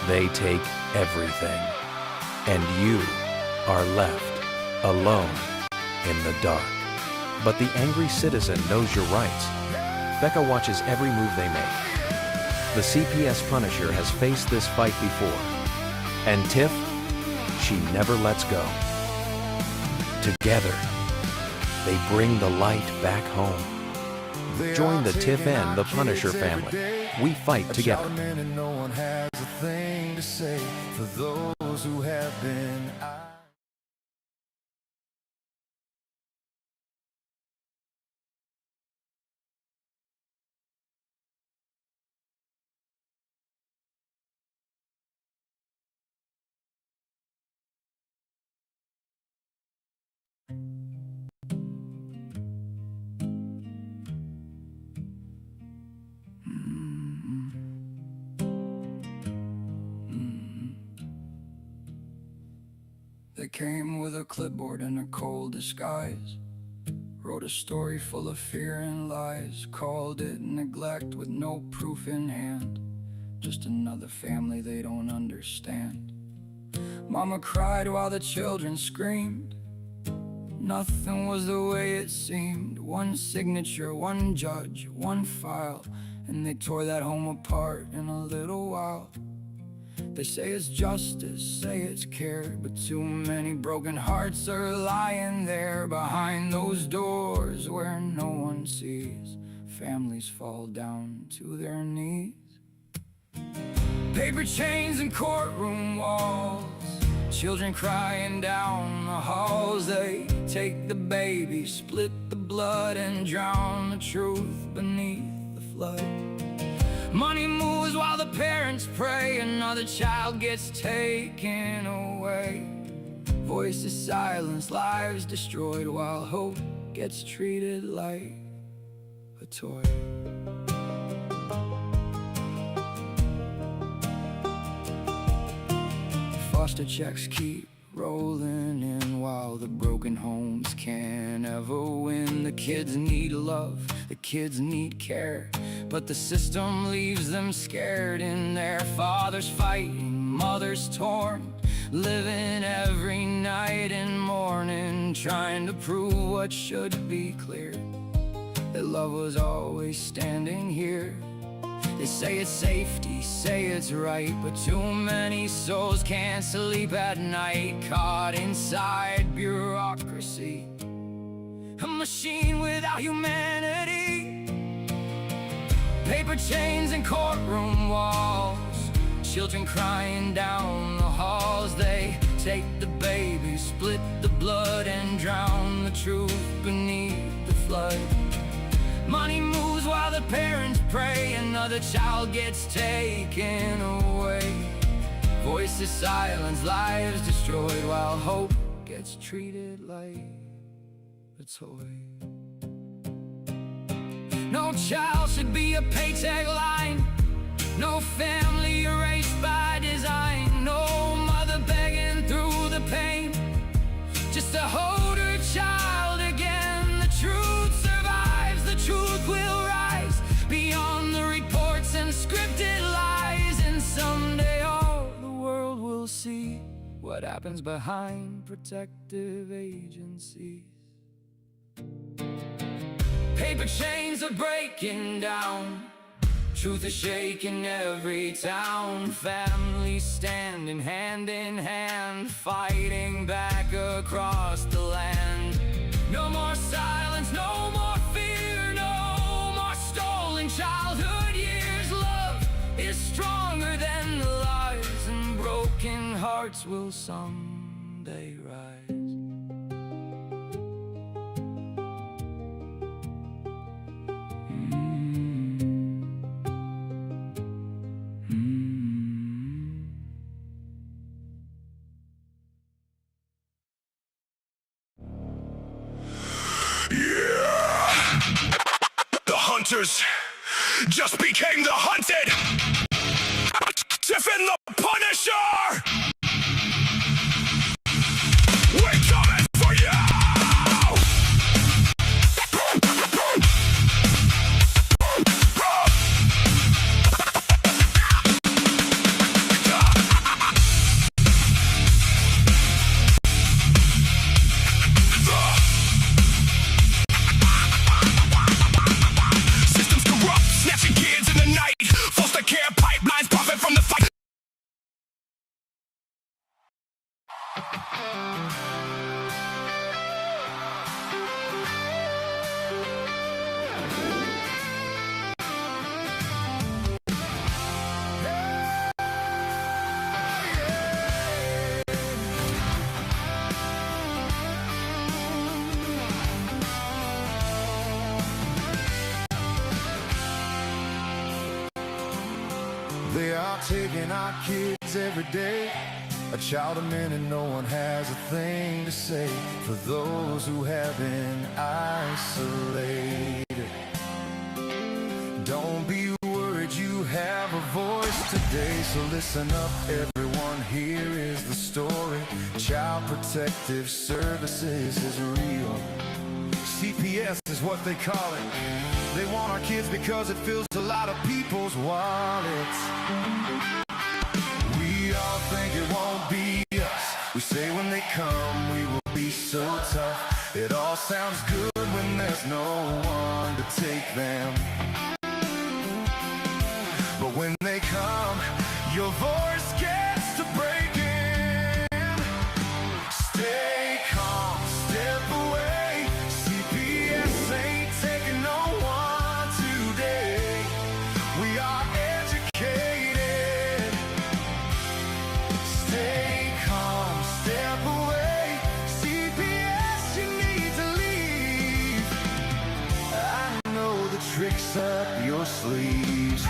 They take everything, and you are left alone in the dark. But the angry citizen knows your rights. Becca watches every move they make. The CPS Punisher has faced this fight before, and Tiff, she never lets go. Together, they bring the light back home. Join the Tiff and The Punisher family. We fight together. And no one has a thing to say for those who have been. They came with a clipboard and a cold disguise, wrote a story full of fear and lies, called it neglect with no proof in hand, just another family they don't understand. Mama cried while the children screamed. Nothing was the way it seemed. One signature, one judge, one file, and they tore that home apart in a little while. They say it's justice, say it's care, but too many broken hearts are lying there behind those doors where no one sees. Families fall down to their knees. Paper chains and courtroom walls, children crying down the halls. They take the baby, split the blood, and drown the truth beneath the flood. Money moves while the parents pray. Another child gets taken away. Voices silenced, lives destroyed, while hope gets treated like a toy. Foster checks keep rolling in while the broken homes can't ever win. The kids need love, the kids need care, but the system leaves them scared. In their fathers fighting, mothers torn, living every night and morning, trying to prove what should be clear, that love was always standing here. They say it's safety, say it's right, but too many souls can't sleep at night, caught inside bureaucracy, a machine without humanity. Paper chains and courtroom walls, children crying down the halls. They take the baby, split the blood, and drown the truth beneath the flood. Money moves while the parents pray. Another child gets taken away. Voices silenced, lives destroyed, while hope gets treated like a toy. No child should be a paycheck line, no family erased by design, no mother begging through the pain just to hold her child again. The truth survives, the truth will rise beyond the reports and scripted lies, and someday all the world will see what happens behind protective agencies. Paper chains are breaking down, truth is shaking every town. Families standing hand in hand, fighting back across the land. No more silence, no more fear, no more stolen childhood years. Love is stronger than the lies, and broken hearts will someday rise. Hunters just became the hunted. Tiff and the Punisher, we're coming for you. taking our kids every day. A child a minute, no one has a thing to say for those who have been isolated. Don't be worried, you have a voice today. So listen up, everyone, here is the story. Child Protective Services is real. CPS is what they call it. They want our kids because it fills a lot of people's wallets. We all think it won't be us. We say when they come we will be so tough. It all sounds good when there's no one to take them. But when they come, your voice gets to breaking. Stay calm, step away. CPS ain't taking no one today. We are educated. Stay calm, step away. CPS, you need to leave. I know the tricks up your sleeves.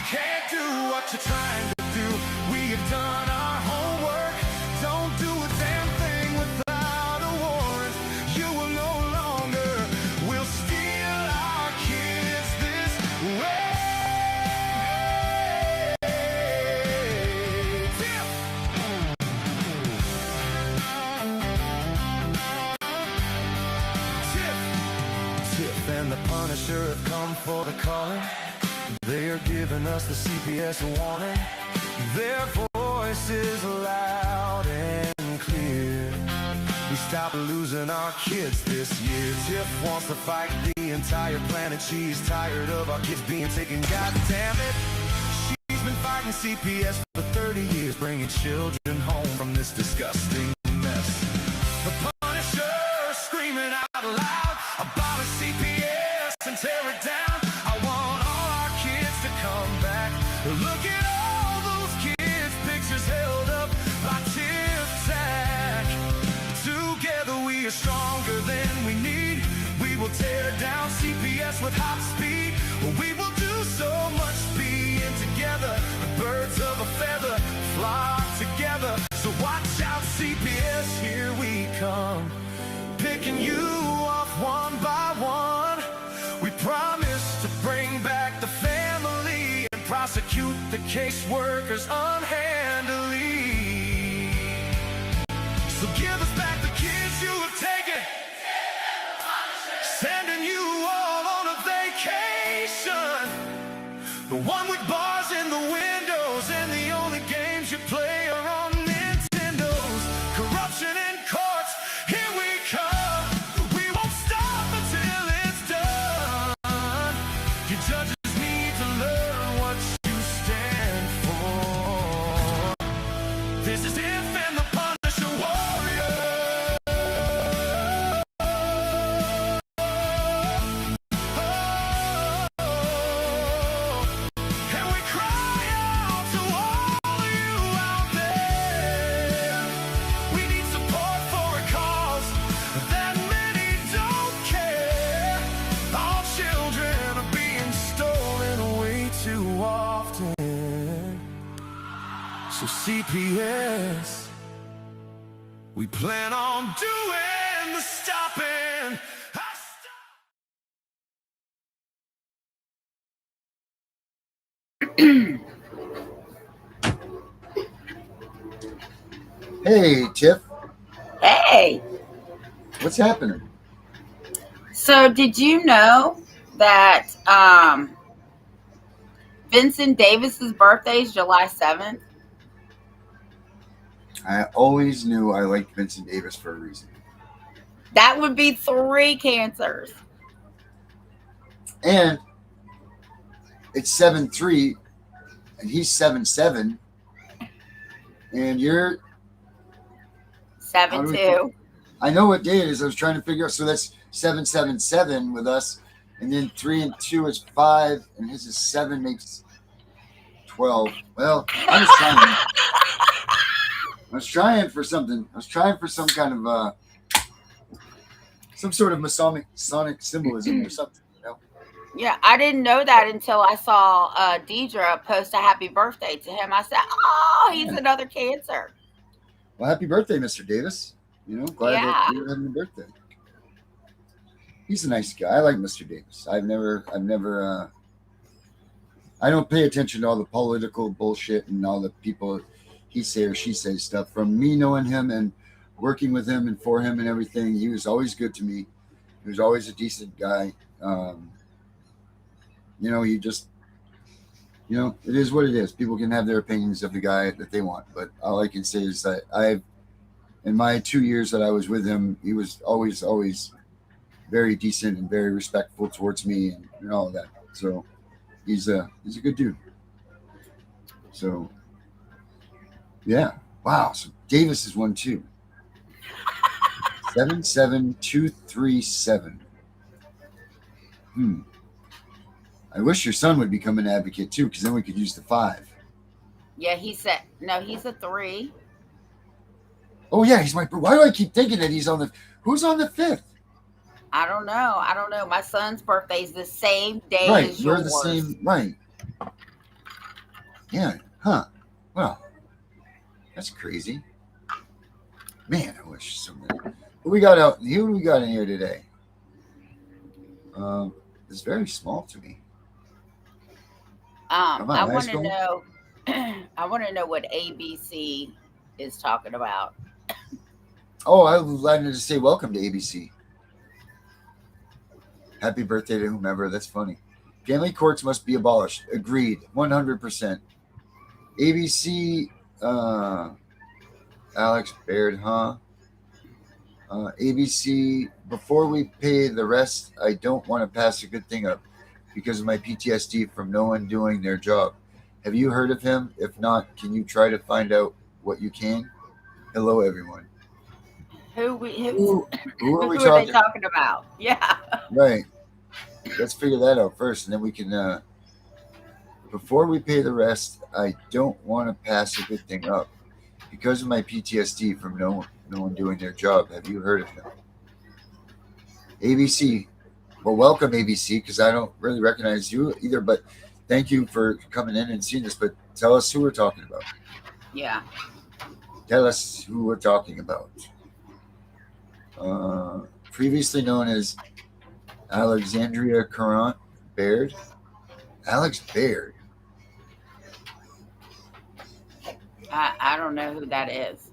Can't do what you're trying to do. We have done our homework. Don't do a damn thing without a warrant. You will no longer will steal our kids this way. Tiff and the Punisher have come for the calling. They are giving us the CPS warning. Their voice is loud and clear. We stopped losing our kids this year. Tiff wants to fight the entire planet. She's tired of our kids being taken. God damn it. She's been fighting CPS for 30 years, bringing children home from this disgusting mess. The Punisher screaming out loud about a CPS and tear it down. Come back. Look at all those kids' pictures held up by Tiff Tac. Together we are stronger than we need. We will tear down CPS with hot speed. We will do so much being together. The birds of a feather flock together. So watch out, CPS, here we come. Picking you off one by one. We promise to bring back the family. Prosecute the caseworkers unhandily. So give us back the kids you have taken. Sending you all on a vacation. The one with bars in the windows and the only games you play are on Nintendos. Corruption in courts, here we come. We won't stop until it's done. Your judges need to learn what you stand for. This is Tiff and the Punisher warrior. And we cry out to all of you out there. We need support for a cause that many don't care. Our children are being stolen way too often. So CPS, we plan on doing the stopping. Hey, Tiff, Hey, what's happening? so did you know that Vincent Davis's birthday is July 7th? I always knew I liked Vincent Davis for a reason. That would be 3 cancers. And it's 7-3, and he's 7-7, and you're... 7-2. I know what day it is. I was trying to figure out. So that's 7-7-7 with us, and then 3 and 2 is 5, and his is 7 makes 12. Well, I was trying. I was trying for something. I was trying for some kind of some sort of Masonic symbolism or something. You know? Yeah, I didn't know that until I saw Deidre post a happy birthday to him. I said, "Oh, he's Yeah. another Cancer." Well, happy birthday, Mr. Davis. Glad that Yeah, you're having a birthday. He's a nice guy. I like Mr. Davis. I don't pay attention to all the political bullshit and all the people he say or she say stuff. From me knowing him and working with him and for him and everything, he was always good to me. He was always a decent guy. Um, he just, it is what it is. People can have their opinions of the guy that they want, but all I can say is that in my 2 years that I was with him, he was always very decent and very respectful towards me and all of that. So he's a good dude. So yeah, wow. So Davis is 1-2. 77237. I wish your son would become an advocate too, because then we could use the 5. yeah. He said no. He's a 3. Oh yeah, he's my. Why do I keep thinking that he's on the? Who's on the 5th? I don't know. I don't know. My son's birthday's the same day Right, as we're yours. the same. Right. Yeah. Huh. Well, that's crazy. Man, I wish somebody. Who we got out? Who do we got in here today? It's very small to me. Come on, I high want to school. know. I want to know what ABC is talking about. Oh, I wanted to say welcome to ABC. Happy birthday to whomever. That's funny. Family courts must be abolished. Agreed. 100%. ABC. Alex Baird, huh? ABC. Before we pay the rest, I don't want to pass a good thing up because of my PTSD from no one doing their job. Have you heard of him? If not, can you try to find out what you can? Hello, everyone. Who we Who are we who are they talking? talking about? Yeah. Right. Let's figure that out first, and then we can. Before we pay the rest, I don't want to pass a good thing up because of my PTSD from no one doing their job. Have you heard of him? ABC. Well, welcome ABC, because I don't really recognize you either. But thank you for coming in and seeing this. But tell us who we're talking about. Yeah. Tell us who we're talking about. Previously known as Alexandria Courant Baird. Alex Baird. I don't know who that is.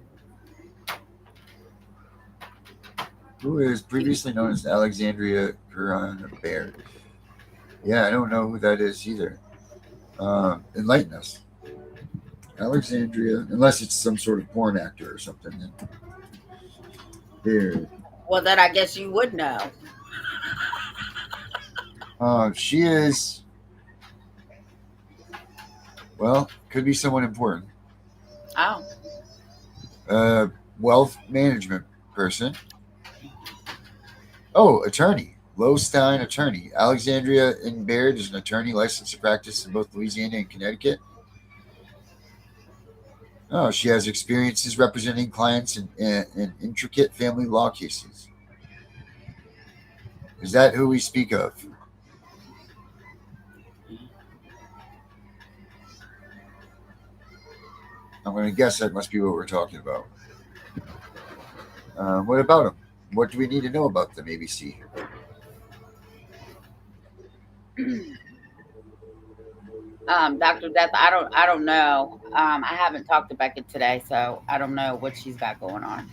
Who is previously known as Alexandria Courant Baird. Yeah, I don't know who that is either. Enlighten us. Alexandria, unless it's some sort of porn actor or something. Baird. Well, then I guess you would know. She is, well, could be someone important. Oh. Wealth management person. Oh, attorney. Lowstein attorney. Alexandria N. Baird is an attorney licensed to practice in both Louisiana and Connecticut. Oh, she has experiences representing clients in intricate family law cases. Is that who we speak of? I'm going to guess that must be what we're talking about. What about them? What do we need to know about them, ABC? Dr. Death, I don't know. I haven't talked to Becca today, so I don't know what she's got going on.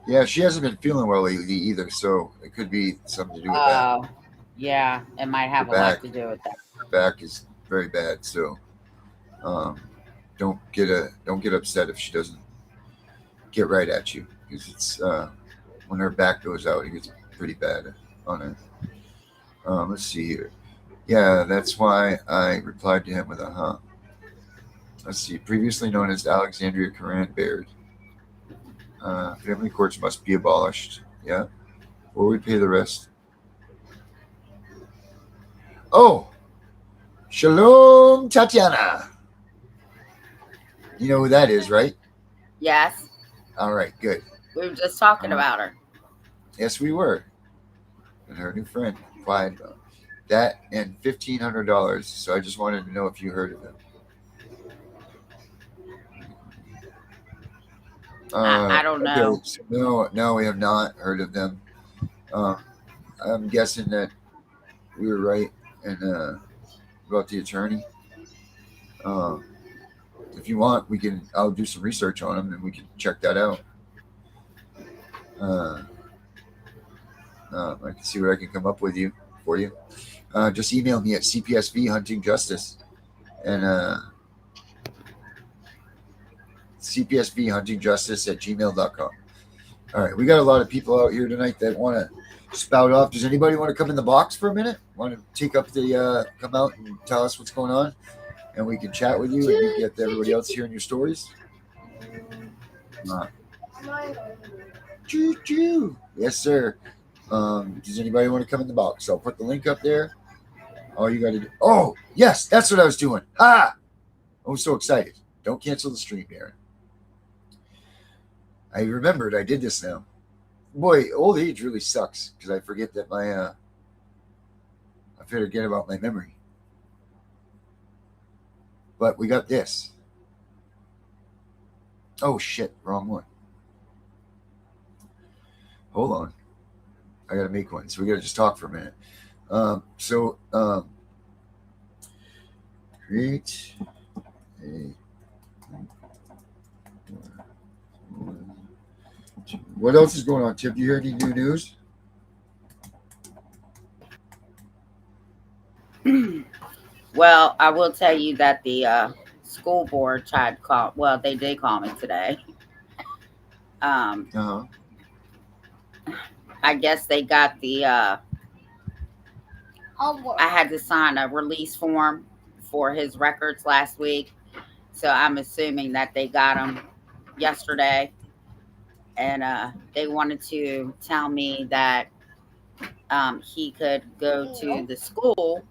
Yeah, she hasn't been feeling well lately either, so it could be something to do with that. Yeah, it might have a lot to do with that. Her back is very bad, so don't get upset if she doesn't get right at you, because it's when her back goes out, it gets pretty bad on her. Let's see here. Yeah, that's why I replied to him with a huh. Let's see. Previously known as Alexandria Courant Baird. Family courts must be abolished. Yeah. Or we pay the rest. Oh, Shalom Tatiana. You know who that is, right? Yes. All right, good. We were just talking about her. Yes, we were. And her new friend. quiet about that, and $1,500. So I just wanted to know if you heard of them. I don't know. Okay, so no, we have not heard of them. I'm guessing that we were right and about the attorney. If you want, I'll do some research on them and we can check that out. I can see what I can come up with for you. Just email me at CPSV Hunting Justice and CPSV Hunting Justice at gmail.com. All right, we got a lot of people out here tonight that want to spout off. Does anybody want to come in the box for a minute? Want to take up come out and tell us what's going on? And we can chat with you and you get everybody else hearing your stories. Choo-choo. Yes, sir. Does anybody want to come in the box? I'll put the link up there. All you got to do. Oh, yes, that's what I was doing. I was so excited. Don't cancel the stream, Darren. I remembered I did this now. Boy, old age really sucks because I forget that I forget about my memory. But we got this. Oh, shit. Wrong one. Hold on. I got to make one. So we got to just talk for a minute. Create a... What else is going on, Tiff? Do you hear any new news? Well, I will tell you that the school board tried to call. Well, they did call me today. I guess they got the. I had to sign a release form for his records last week, so I'm assuming that they got them yesterday, and they wanted to tell me that he could go to the school.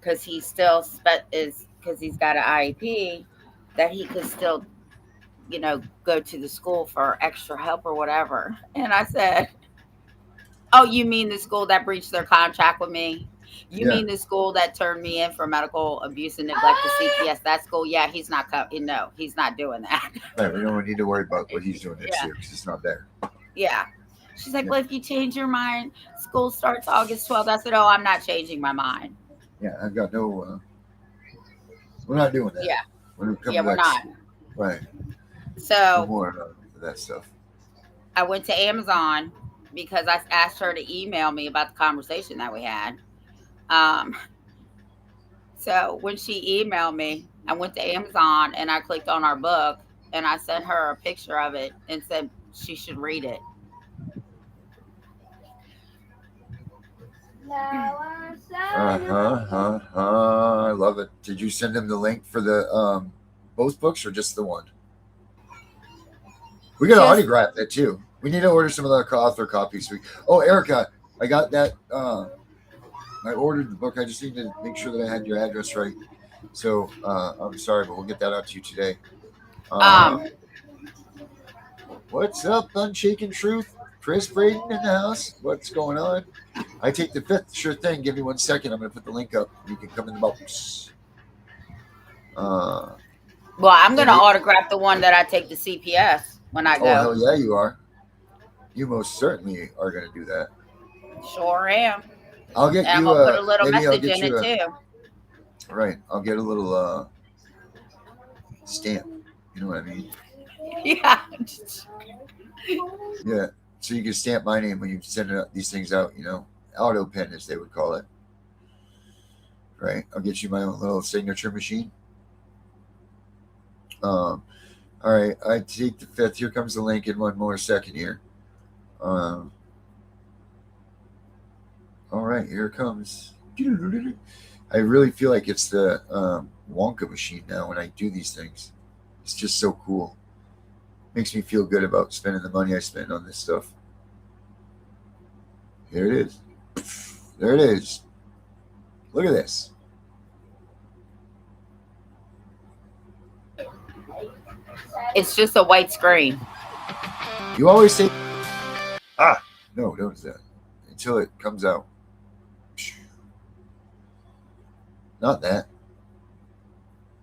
Because he still because he's got an IEP, that he could still, go to the school for extra help or whatever. And I said, "Oh, you mean the school that breached their contract with me? You mean the school that turned me in for medical abuse and neglect to CPS? That school? Yeah, he's not coming. No, he's not doing that. Right, we don't need to worry about what he's doing next year because it's not there." Yeah. She's like, "Well, if you change your mind, school starts August 12th." I said, "Oh, I'm not changing my mind." Yeah, I've got no. We're not doing that. Yeah. We're not. Right. So no more of that stuff. I went to Amazon because I asked her to email me about the conversation that we had. So when she emailed me, I went to Amazon and I clicked on our book and I sent her a picture of it and said she should read it. I love it. Did you send them the link for the both books or just the one? We got to autograph that too. We need to order some of the author copies. Oh, Erica, I got that. I ordered the book. I just need to make sure that I had your address right. So I'm sorry, but we'll get that out to you today. What's up, Unshaken Truth? Chris Braden in the house. What's going on? I take the fifth. Sure thing. Give me 1 second. I'm going to put the link up. You can come in the box. Well, I'm going to autograph the one that I take to CPS when I go. Oh, hell yeah, you are. You most certainly are going to do that. Sure am. I'll get and you. I'm going to put a little message in it too. Right. I'll get a little stamp. You know what I mean? Yeah. Yeah. So you can stamp my name when you send these things out, auto pen as they would call it. Right. I'll get you my own little signature machine. All right. I take the fifth. Here comes the link in 1 more second here. All right. Here it comes. I really feel like it's the Wonka machine now when I do these things. It's just so cool. Makes me feel good about spending the money I spend on this stuff. Here it is. There it is. Look at this. It's just a white screen. You always say, no, don't do that until it comes out. Not that.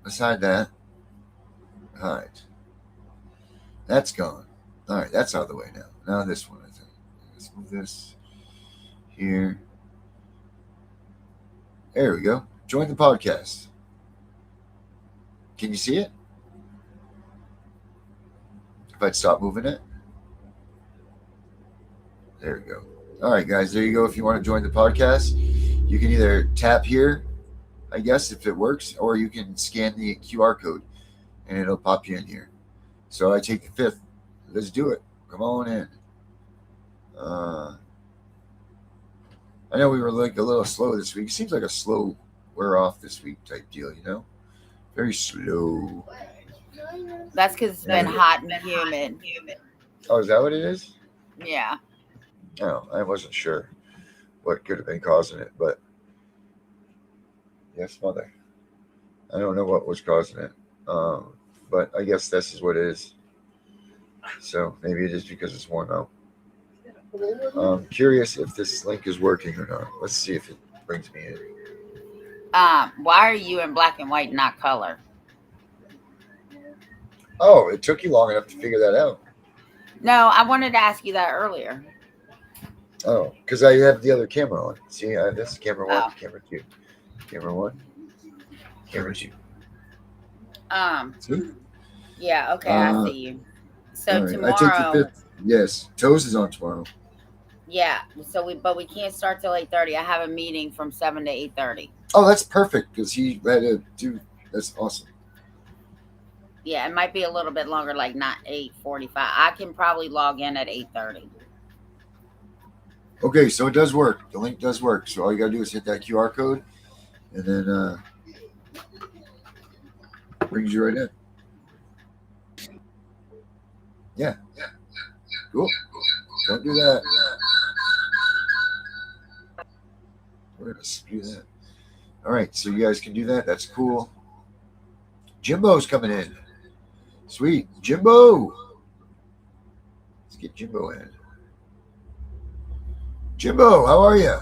Let's hide that. Hide. That's gone. All right, that's out of the way now. Now this one, I think. Let's move this here. There we go. Join the podcast. Can you see it? If I'd stop moving it. There we go. All right, guys, there you go. If you want to join the podcast, you can either tap here, I guess, if it works, or you can scan the QR code and it'll pop you in here. So I take the 5th. Let's do it. Come on in. I know we were like a little slow this week. It seems like a slow we're off this week type deal, you know? Very slow. That's because it's been hot and humid. Oh, is that what it is? Yeah. Oh, I wasn't sure what could have been causing it, but yes, mother. I don't know what was causing it, but I guess this is what it is. So maybe it is because it's worn out. I'm curious if this link is working or not. Let's see if it brings me in. Why are you in black and white, not color? Oh, it took you long enough to figure that out. No, I wanted to ask you that earlier. Oh, because I have the other camera on. See, this is camera 1, Oh. camera 2. Camera 1, camera 2. See? Yeah, okay, I see you. So right. tomorrow, I take the 5th. Yes, Toes is on tomorrow. yeah. So we can't start till 8:30. I have a meeting from 7 to 8:30. Oh, that's perfect because he had to do. That's awesome. Yeah, it might be a little bit longer, like not 8:45. I can probably log in at 8:30. Okay, so it does work. The link does work. So all you gotta do is hit that QR code, and then brings you right in. Yeah. Cool. Don't do that. We're gonna spew that. All right, so you guys can do that. That's cool. Jimbo's coming in. Sweet. Jimbo. Let's get Jimbo in. Jimbo, how are you?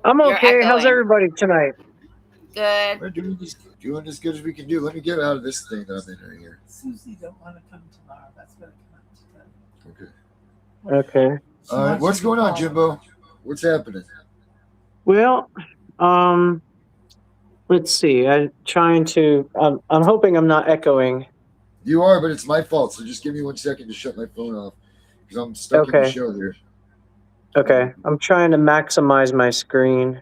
I'm You're okay. How's echoing. everybody tonight? Good. We're doing as good as we can do. Let me get out of this thing that I'm in right here. Susie don't want to come tomorrow. That's going to come out today. Okay. Okay. All right. What's going on, Jimbo? What's happening? Well, let's see. I'm hoping I'm not echoing. You are, but it's my fault. So just give me 1 second to shut my phone off because I'm stuck in the Okay. show here. Okay. I'm trying to maximize my screen.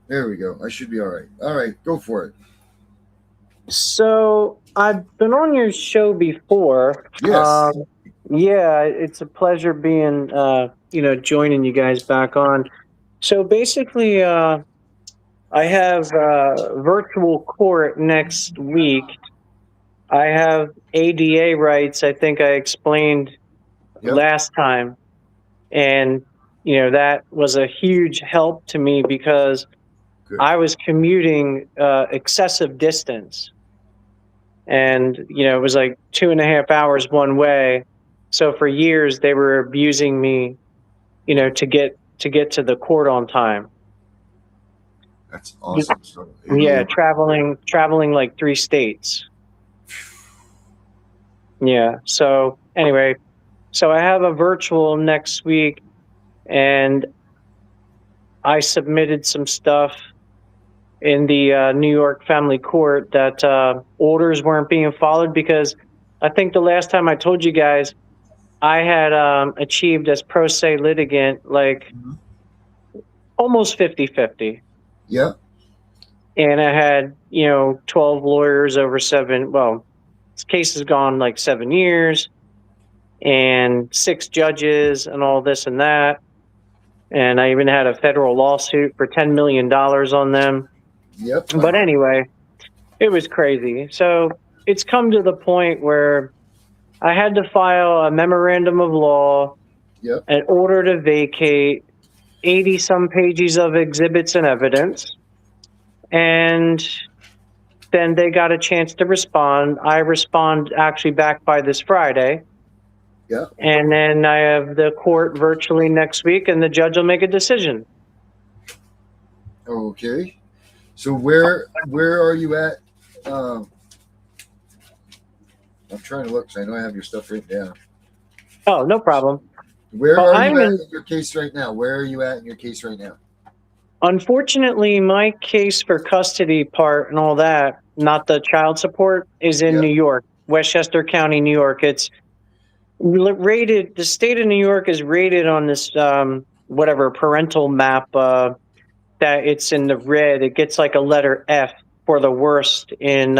There we go. I should be all right. All right. Go for it. So I've been on your show before. Yes. Yeah, it's a pleasure being, joining you guys back on. So basically, I have virtual court next week. I have ADA rights. I think I explained last time. And, that was a huge help to me because I was commuting excessive distance. And, it was like 2.5 hours one way. So for years they were abusing me, to get to the court on time. That's awesome. So, Yeah, traveling like 3 states. Yeah. So anyway, so I have a virtual next week, and I submitted some stuff in the New York Family Court that orders weren't being followed because I think the last time I told you guys, I had achieved as pro se litigant like almost 50-50. Yeah. And I had, 12 lawyers over this case has gone like 7 years and 6 judges and all this and that. And I even had a federal lawsuit for $10 million on them. Yep. But anyway, it was crazy. So it's come to the point where I had to file a memorandum of law, an order to vacate, 80-some pages of exhibits and evidence. And then they got a chance to respond. I respond actually back by this Friday. Yeah. And then I have the court virtually next week, and the judge will make a decision. Okay. So where are you at? I'm trying to look because I know I have your stuff written down. Oh, no problem. Where Well, are you I'm at in your case right now? Where are you at in your case right now? Unfortunately, my case for custody part and all that, not the child support, is in Yep. New York, Westchester County, New York. It's rated, the state of New York is rated on this, whatever, parental map, that it's in the red. It gets like a letter F for the worst in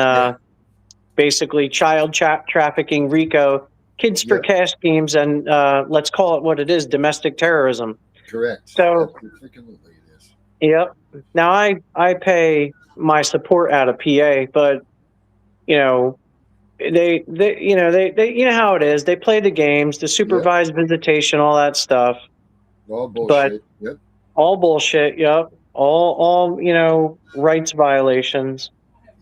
basically child trafficking, RICO, kids for Yep. cash schemes, and let's call it what it is, domestic terrorism. Correct. So, Absolutely it is. yep. Now I pay my support out of PA, but you know, they you know how it is. They play the games, the supervised visitation, all that stuff. All bullshit. Yep. All bullshit. Yep. All rights violations.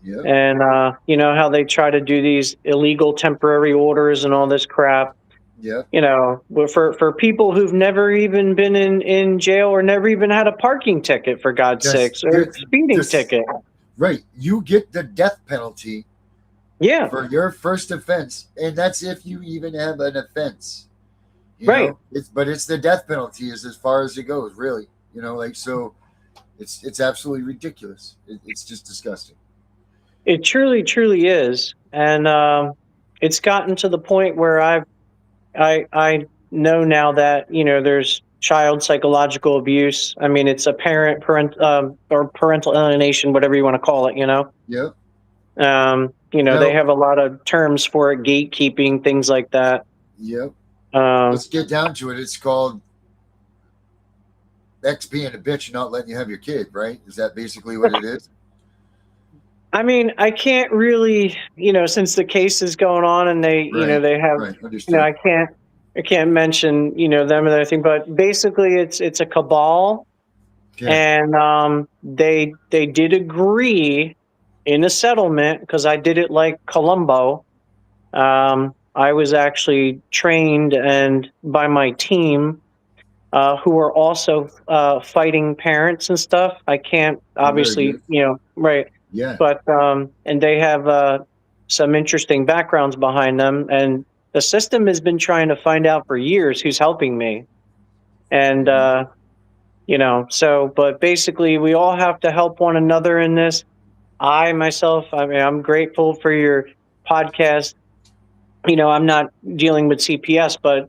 Yep. And you know how they try to do these illegal temporary orders and all this crap. Yep. You know, for people who've never even been in jail or never even had a parking ticket, for God's sakes, or a speeding ticket. Right. You get the death penalty for your first offense, and that's if you even have an offense. You know? But it's the death penalty is as far as it goes, really. You know, like, so it's absolutely ridiculous. It's just disgusting. It truly, truly is. And it's gotten to the point where I know now that, you know, there's child psychological abuse. I mean, it's a parent or parental alienation, whatever you want to call it, you know? Yep. You know, they have a lot of terms for it, gatekeeping, things like that. Yep. Let's get down to it. It's called X being a bitch and not letting you have your kid, right? Is that basically what it is? I mean, I can't really, you know, since the case is going on and they, you know, they have, you know, I can't mention, you know, them and everything, but basically it's a cabal, and they did agree in a settlement, because I did it like Columbo. I was actually trained and by my team, who are also fighting parents and stuff. I can't obviously, you know, right. Yeah. But and they have some interesting backgrounds behind them, and the system has been trying to find out for years who's helping me, and you know. So, but basically, we all have to help one another in this. I myself, I mean, I'm grateful for your podcast. You know, I'm not dealing with CPS, but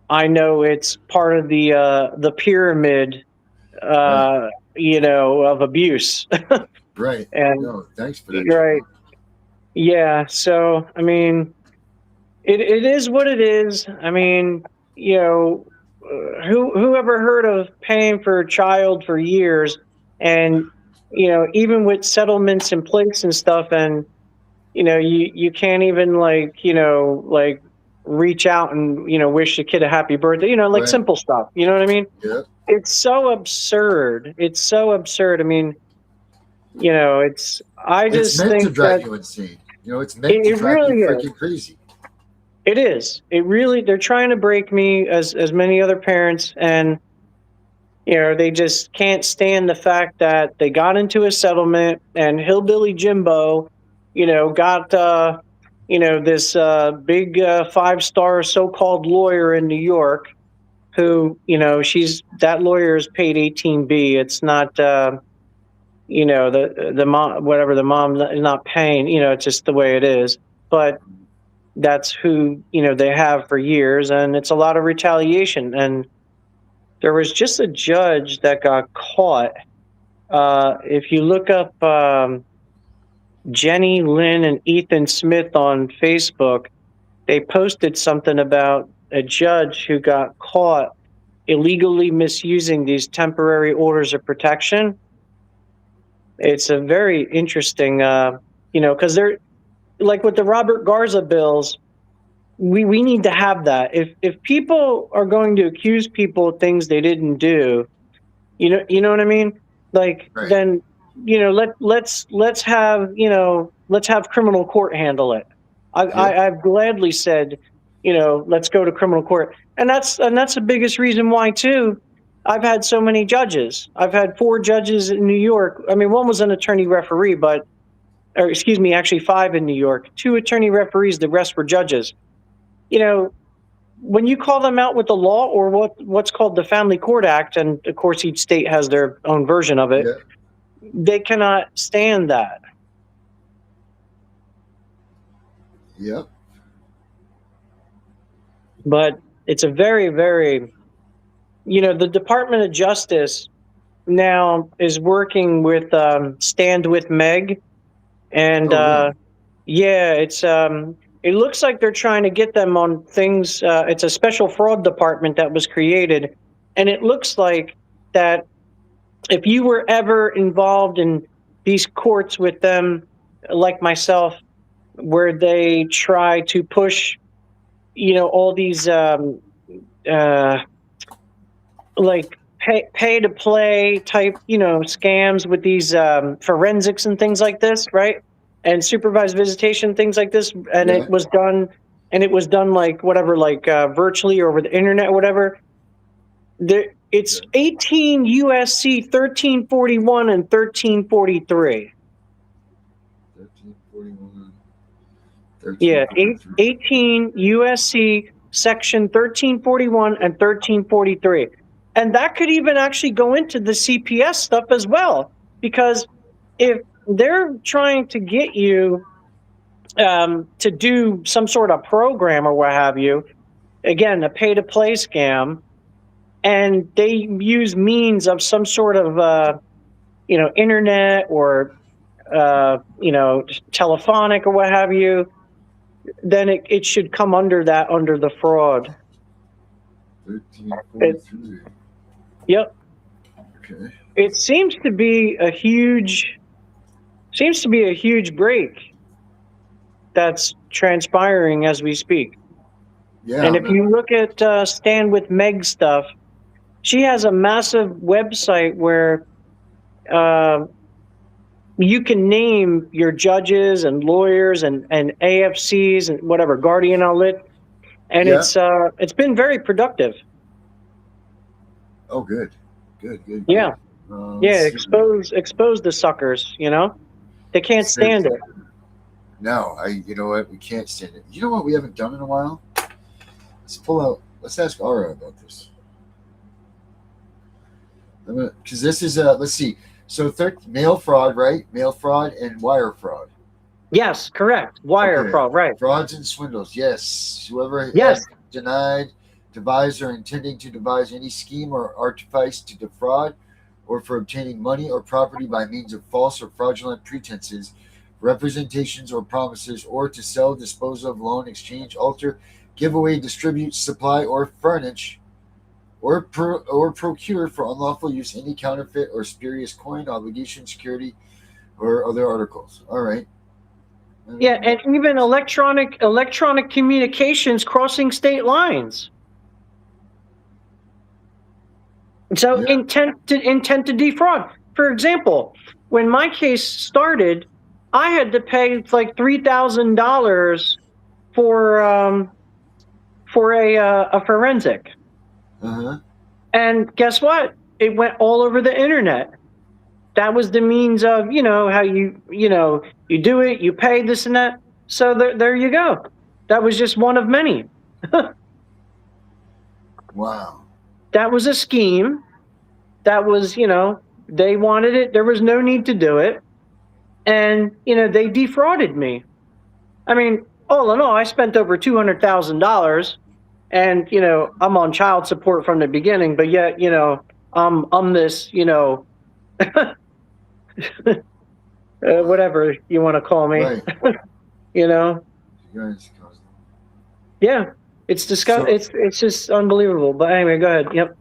I know it's part of the pyramid, you know, of abuse. Right. And no, thanks for that. Right. Yeah. So, I mean, it is what it is. I mean, you know, who ever heard of paying for a child for years, and, you know, even with settlements in place and stuff, and, you know, you can't even, like, you know, like reach out and, you know, wish the kid a happy birthday, you know, like simple stuff. You know what I mean? Yeah. It's so absurd. It's so absurd. I mean, you know, I just meant think to drive that you insane. You know, it's meant to drive really you freaking crazy. It is. It really, they're trying to break me as many other parents, and, you know, they just can't stand the fact that they got into a settlement and Hillbilly Jimbo, you know, got, you know, this big 5-star so-called lawyer in New York who, you know, that lawyer is paid 18B. It's not, you know, the mom, whatever, the mom is not paying, you know, it's just the way it is. But that's who, you know, they have for years, and it's a lot of retaliation. And there was just a judge that got caught. If you look up Jenny Lynn and Ethan Smith on Facebook, they posted something about a judge who got caught illegally misusing these temporary orders of protection. It's a very interesting, you know, because they're like with the Robert Garza bills, we need to have that. If people are going to accuse people of things they didn't do, you know what I mean? Like, then, you know, let's have, you know, let's have criminal court handle it. I've gladly said, let's go to criminal court. And that's the biggest reason why too. I've had so many judges. I've had 4 judges in New York. I mean, one was an attorney referee, or excuse me, actually 5 in New York, 2 attorney referees, the rest were judges. When you call them out with the law or what's called the Family Court Act, and of course each state has their own version of it, they cannot stand that. Yep. But it's a very, very, the Department of Justice now is working with Stand With Meg. And really? It looks like they're trying to get them on things. It's a special fraud department that was created. And it looks like that if you were ever involved in these courts with them, like myself, where they try to push, all these like pay to play type, scams with these forensics and things like this, right? And supervised visitation, things like this, and it was done like whatever, like virtually or over the internet or whatever. It's 18 USC 1341 and 1343. 1341. 18 USC section 1341 and 1343. And that could even actually go into the CPS stuff as well, because if they're trying to get you to do some sort of program or what have you, again, a pay-to-play scam, and they use means of some sort of, internet or, telephonic or what have you, then it should come under the fraud. 1343. Yep. Okay. It seems to be a huge break that's transpiring as we speak. Yeah. And if you look at Stand With Meg stuff, she has a massive website where you can name your judges and lawyers and AFCs and whatever, guardian outlet, and it's been very productive. Oh, good. Yeah. Expose the suckers, They can't stand it. No, you know what? We can't stand it. You know what we haven't done in a while? Let's ask Ara about this. Because this is, let's see. So mail fraud, right? Mail fraud and wire fraud. Yes, correct. Wire fraud, right. Frauds and swindles, yes. Whoever yes. has denied, devised, or intending to devise any scheme or artifice to defraud or for obtaining money or property by means of false or fraudulent pretenses, representations, or promises, or to sell, dispose of, loan, exchange, alter, give away, distribute, supply, or furnish, or procure for unlawful use any counterfeit or spurious coin, obligation, security, or other articles. All right. Yeah, and even electronic communications crossing state lines. So intent to defraud. For example, when my case started, I had to pay like $3,000 for a forensic. Uh-huh. And guess what? It went all over the internet. That was the means of, how you do it, you pay this and that. So there you go. That was just one of many. Wow. That was a scheme. That was, they wanted it. There was no need to do it. And, they defrauded me. I mean, all in all, I spent over $200,000. And, I'm on child support from the beginning. But yet, I'm this, whatever you want to call me. Right. Yeah, it's disgusting. It's just unbelievable. But anyway, go ahead. Yep.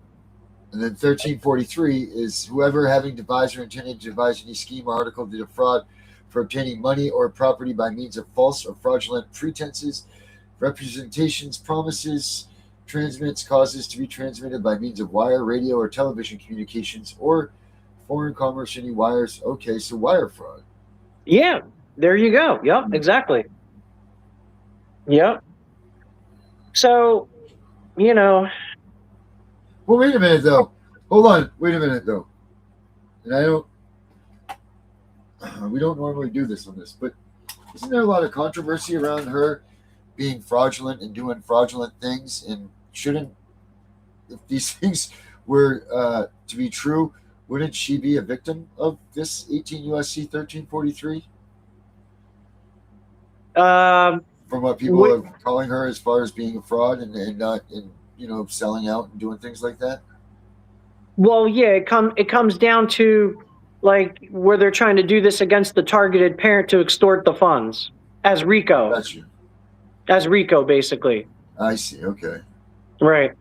And then 1343 is whoever having devised or intended to devise any scheme or article to defraud for obtaining money or property by means of false or fraudulent pretenses, representations, promises, transmits, causes to be transmitted by means of wire, radio, or television communications, or foreign commerce, any wires. Okay, so wire fraud. Yeah, there you go. Yep, exactly. Yep. So, you know, Well, wait a minute though. Hold on. Wait a minute though. And I don't. We don't normally do this on this, but isn't there a lot of controversy around her being fraudulent and doing fraudulent things? And shouldn't, if these things were to be true, wouldn't she be a victim of this 18 USC 1343? From what people are calling her, as far as being a fraud and not, and selling out and doing things like that. Well, yeah, it comes down to like where they're trying to do this against the targeted parent to extort the funds as RICO. Gotcha. As RICO, basically. I see. Okay. Right.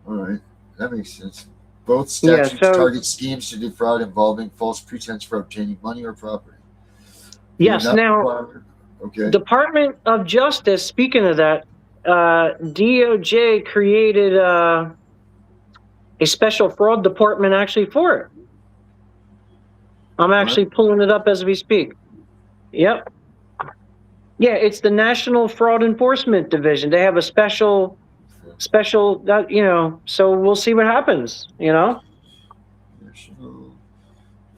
All right. That makes sense. Both statutes target schemes to defraud involving false pretense for obtaining money or property. Yes. Now, okay. Department of Justice, speaking of that, DOJ created a special fraud department actually for it. I'm actually pulling it up as we speak. Yep. Yeah, it's the National Fraud Enforcement Division. They have a special that, so we'll see what happens, National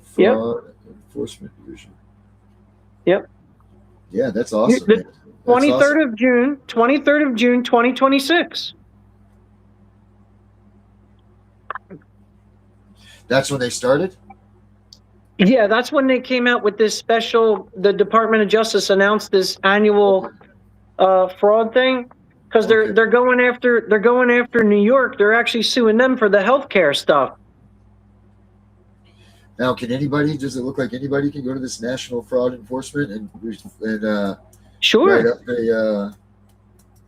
Fraud Enforcement Division. Yep. Yeah, that's awesome. The 23rd of June, 2026. That's when they started? Yeah, that's when they came out with this special. The Department of Justice announced this annual fraud thing because they're going after New York. They're actually suing them for the healthcare stuff. Now, does it look like anybody can go to this National Fraud Enforcement and sure, write up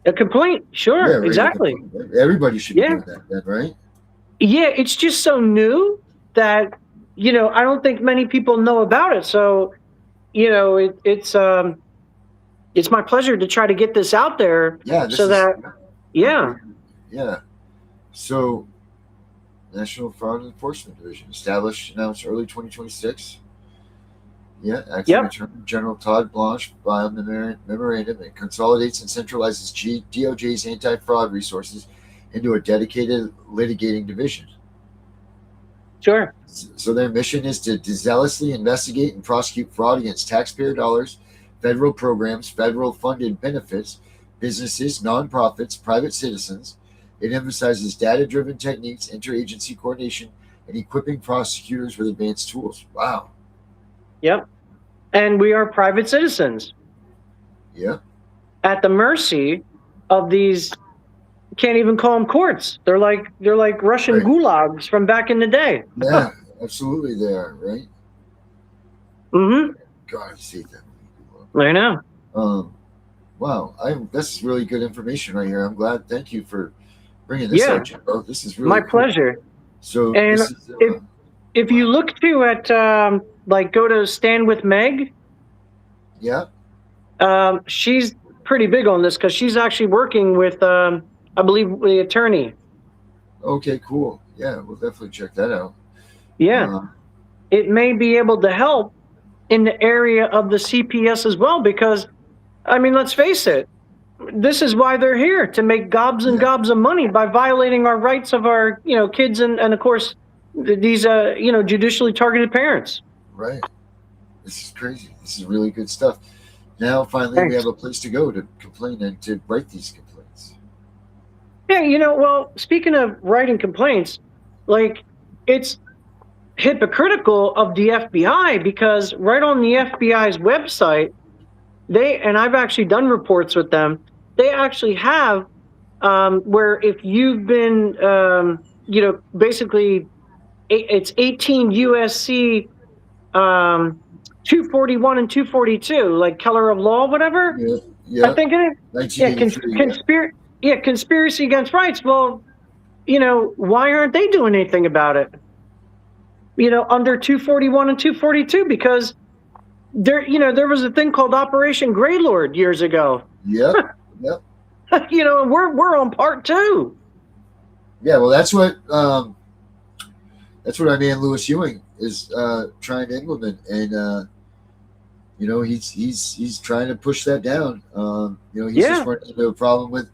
a complaint? Sure, yeah, exactly. Everybody should be doing that then, right? Yeah, it's just so new that I don't think many people know about it. So, it's my pleasure to try to get this out there. Yeah. Yeah. So, National Fraud Enforcement Division, announced early 2026. Yeah, Acting Attorney General Todd Blanche filed a memorandum that consolidates and centralizes DOJ's anti-fraud resources into a dedicated litigating division. Sure. So their mission is to zealously investigate and prosecute fraud against taxpayer dollars, federal programs, federal funded benefits, businesses, nonprofits, private citizens. It emphasizes data-driven techniques, interagency coordination, and equipping prosecutors with advanced tools. Wow. Yep. And we are private citizens. Yeah. At the mercy of these, can't even call them courts. They're like Russian gulags from back in the day. Yeah, absolutely they are, right? Mm-hmm. God, I see that. I know. Wow, that's really good information right here. I'm glad. Thank you for bringing this out, Jimbo. This is really my cool. pleasure. So, and if you look too at go to Stand With Meg. Yeah. She's pretty big on this because she's actually working with I believe the attorney. Okay, cool. Yeah, we'll definitely check that out. Yeah. It may be able to help in the area of the CPS as well, because, I mean, let's face it, this is why they're here, to make gobs and gobs of money by violating our rights of our, kids and of course, these, judicially targeted parents. Right. This is crazy. This is really good stuff. Now, finally, we have a place to go to complain and to write these complaints. Yeah, well, speaking of writing complaints, it's hypocritical of the FBI, because right on the FBI's website, and I've actually done reports with them, they actually have where if you've been, basically it's 18 USC 241 and 242, like Color of Law, whatever. Yeah. I think it is. Conspiracy against rights. Well, why aren't they doing anything about it? Under 241 and 242, because there was a thing called Operation Greylord years ago. Yep. And we're on part 2. Yeah, well, that's what our man Lewis Ewing is trying to implement, and he's trying to push that down. He's just running into a problem with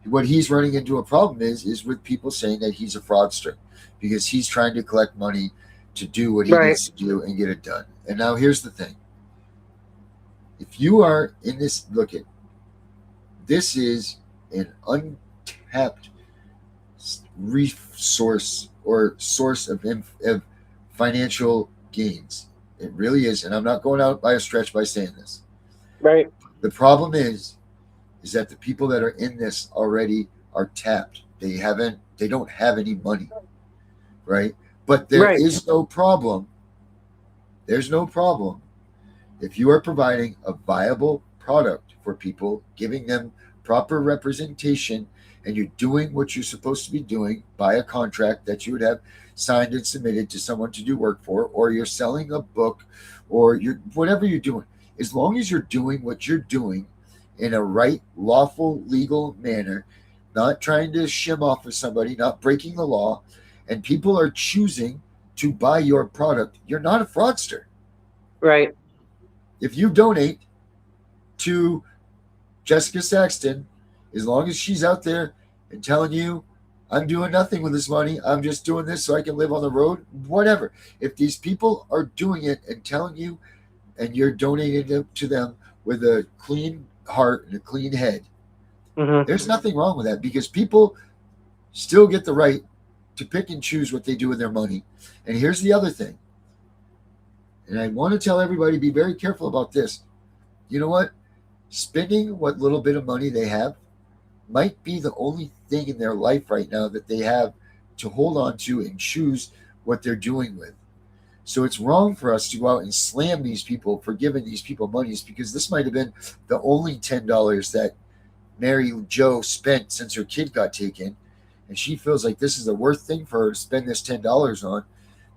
What he's running into a problem is with people saying that he's a fraudster because he's trying to collect money to do what he Right. needs to do and get it done. And now here's the thing. If you are in this, look at, this is an untapped resource or source of financial gains. It really is. And I'm not going out by a stretch by saying this. Right. The problem is that the people that are in this already are tapped. They don't have any money. Right? But there is no problem. There's no problem if you are providing a viable product for people, giving them proper representation, and you're doing what you're supposed to be doing by a contract that you would have signed and submitted to someone to do work for, or you're selling a book, or you're whatever you're doing. As long as you're doing what you're doing in a right, lawful, legal manner, not trying to shim off of somebody, not breaking the law, and people are choosing to buy your product, you're not a fraudster. Right. If you donate to Jessica Saxton, as long as she's out there and telling you, I'm doing nothing with this money, I'm just doing this so I can live on the road, whatever. If these people are doing it and telling you, and you're donating it to them with a clean heart and a clean head, there's nothing wrong with that, because people still get the right to pick and choose what they do with their money. And here's the other thing. And I want to tell everybody, be very careful about this. You know what? Spending what little bit of money they have might be the only thing in their life right now that they have to hold on to and choose what they're doing with. So it's wrong for us to go out and slam these people for giving these people monies, because this might have been the only $10 that Mary Jo spent since her kid got taken. And she feels like this is the worst thing for her to spend this $10 on,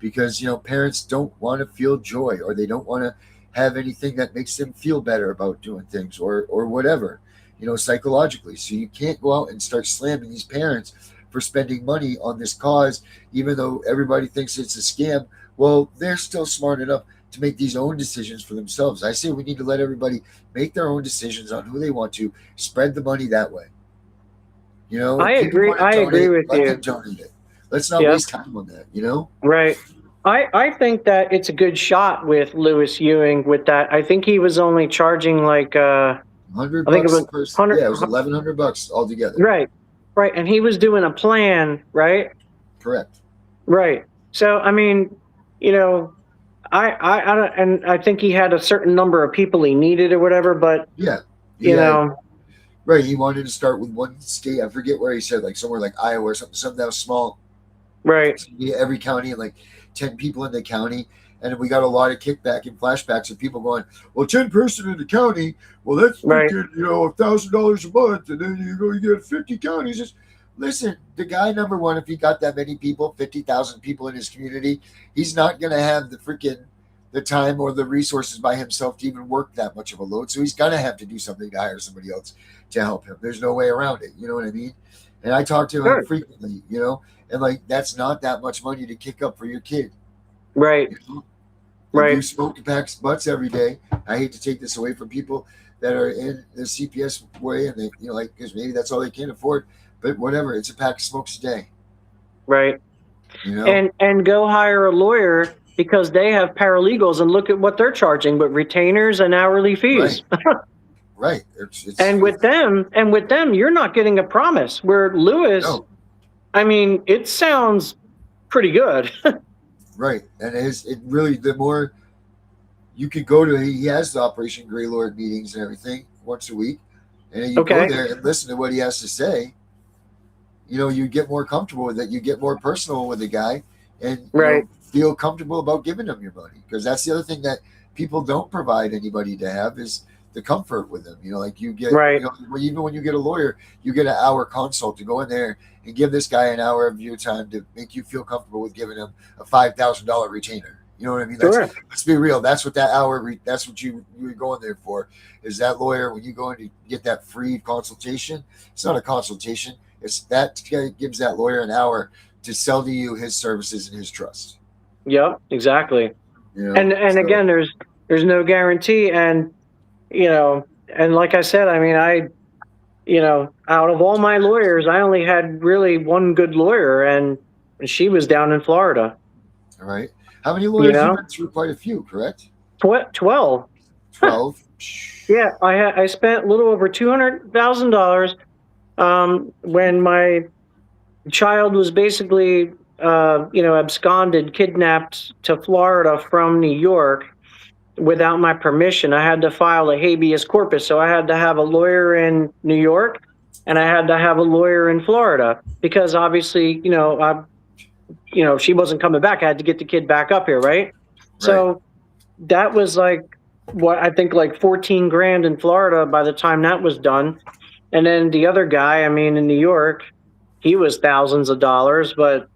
because, you know, parents don't want to feel joy, or they don't want to have anything that makes them feel better about doing things, or whatever, you know, psychologically. So you can't go out and start slamming these parents for spending money on this cause, even though everybody thinks it's a scam. Well, they're still smart enough to make these own decisions for themselves. I say we need to let everybody make their own decisions on who they want to, spread the money that way. You know, I agree. I agree with let you. them donate it. Let's not waste time on that, you know? Right. I think that it's a good shot with Lewis Ewing with that. I think he was only charging like $100 I think it was first, 100, yeah, it was $1,100 altogether. Right. Right. And he was doing a plan, right? Correct. Right. So I mean, you know, I don't, and I think he had a certain number of people he needed or whatever, but yeah, you know, right. He wanted to start with one state. I forget where he said, like somewhere like Iowa or something that was small. Right. Yeah, every county and like 10 people in the county. And we got a lot of kickback and flashbacks of people going, well, 10 person in the county, well, that's freaking, you know, $1,000 a month. And then you get 50 counties. Just listen, the guy, number one, if he got that many people, 50,000 people in his community, he's not going to have the time or the resources by himself to even work that much of a load. So he's going to have to do something to hire somebody else to help him. There's no way around it. You know what I mean? And I talk to him frequently, you know, and like, that's not that much money to kick up for your kid. Right. You know? Right. You smoke packs butts every day. I hate to take this away from people that are in the CPS way, and they, you know, like, because maybe that's all they can afford. But whatever, it's a pack of smokes a day. Right. You know, and go hire a lawyer, because they have paralegals and look at what they're charging with retainers and hourly fees. Right. And with them, you're not getting a promise. Where Lewis, I mean, it sounds pretty good. Right. And it really, the more you could go to, he has the Operation Grey Lord meetings and everything once a week. And you go there and listen to what he has to say. You know, you get more comfortable with it. You get more personal with the guy, and you know, feel comfortable about giving him your money. Because that's the other thing that people don't provide anybody to have is the comfort with them. You know, like you get, you know, even when you get a lawyer, you get an hour consult to go in there and give this guy an hour of your time to make you feel comfortable with giving him a $5,000 retainer. You know what I mean? Let's be real. That's what that hour, that's what you're going there for, is that lawyer. When you go in to get that free consultation, it's not a consultation. It's that gives that lawyer an hour to sell to you his services and his trust. Yep, exactly. You know, and again, there's no guarantee. And, you know, and like I said, I mean, you know, out of all my lawyers, I only had really one good lawyer, and she was down in Florida. All right. How many You lawyers? You know, went through quite a few, correct? 12. 12. Yeah, I spent a little over $200,000 when my child was basically absconded, kidnapped to Florida from New York without my permission. I had to file a habeas corpus, so I had to have a lawyer in New York and I had to have a lawyer in Florida because obviously, she wasn't coming back. I had to get the kid back up here, right? So that was like what I think like 14 grand in Florida by the time that was done. And then the other guy, I mean, in New York, he was thousands of dollars, but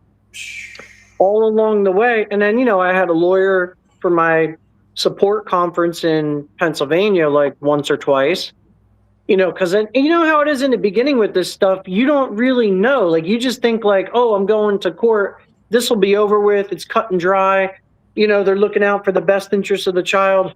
all along the way. And then, I had a lawyer for my support conference in Pennsylvania like once or twice, because then, you know how it is in the beginning with this stuff, you don't really know. Like, you just think like, oh, I'm going to court. This will be over with. It's cut and dry. They're looking out for the best interest of the child,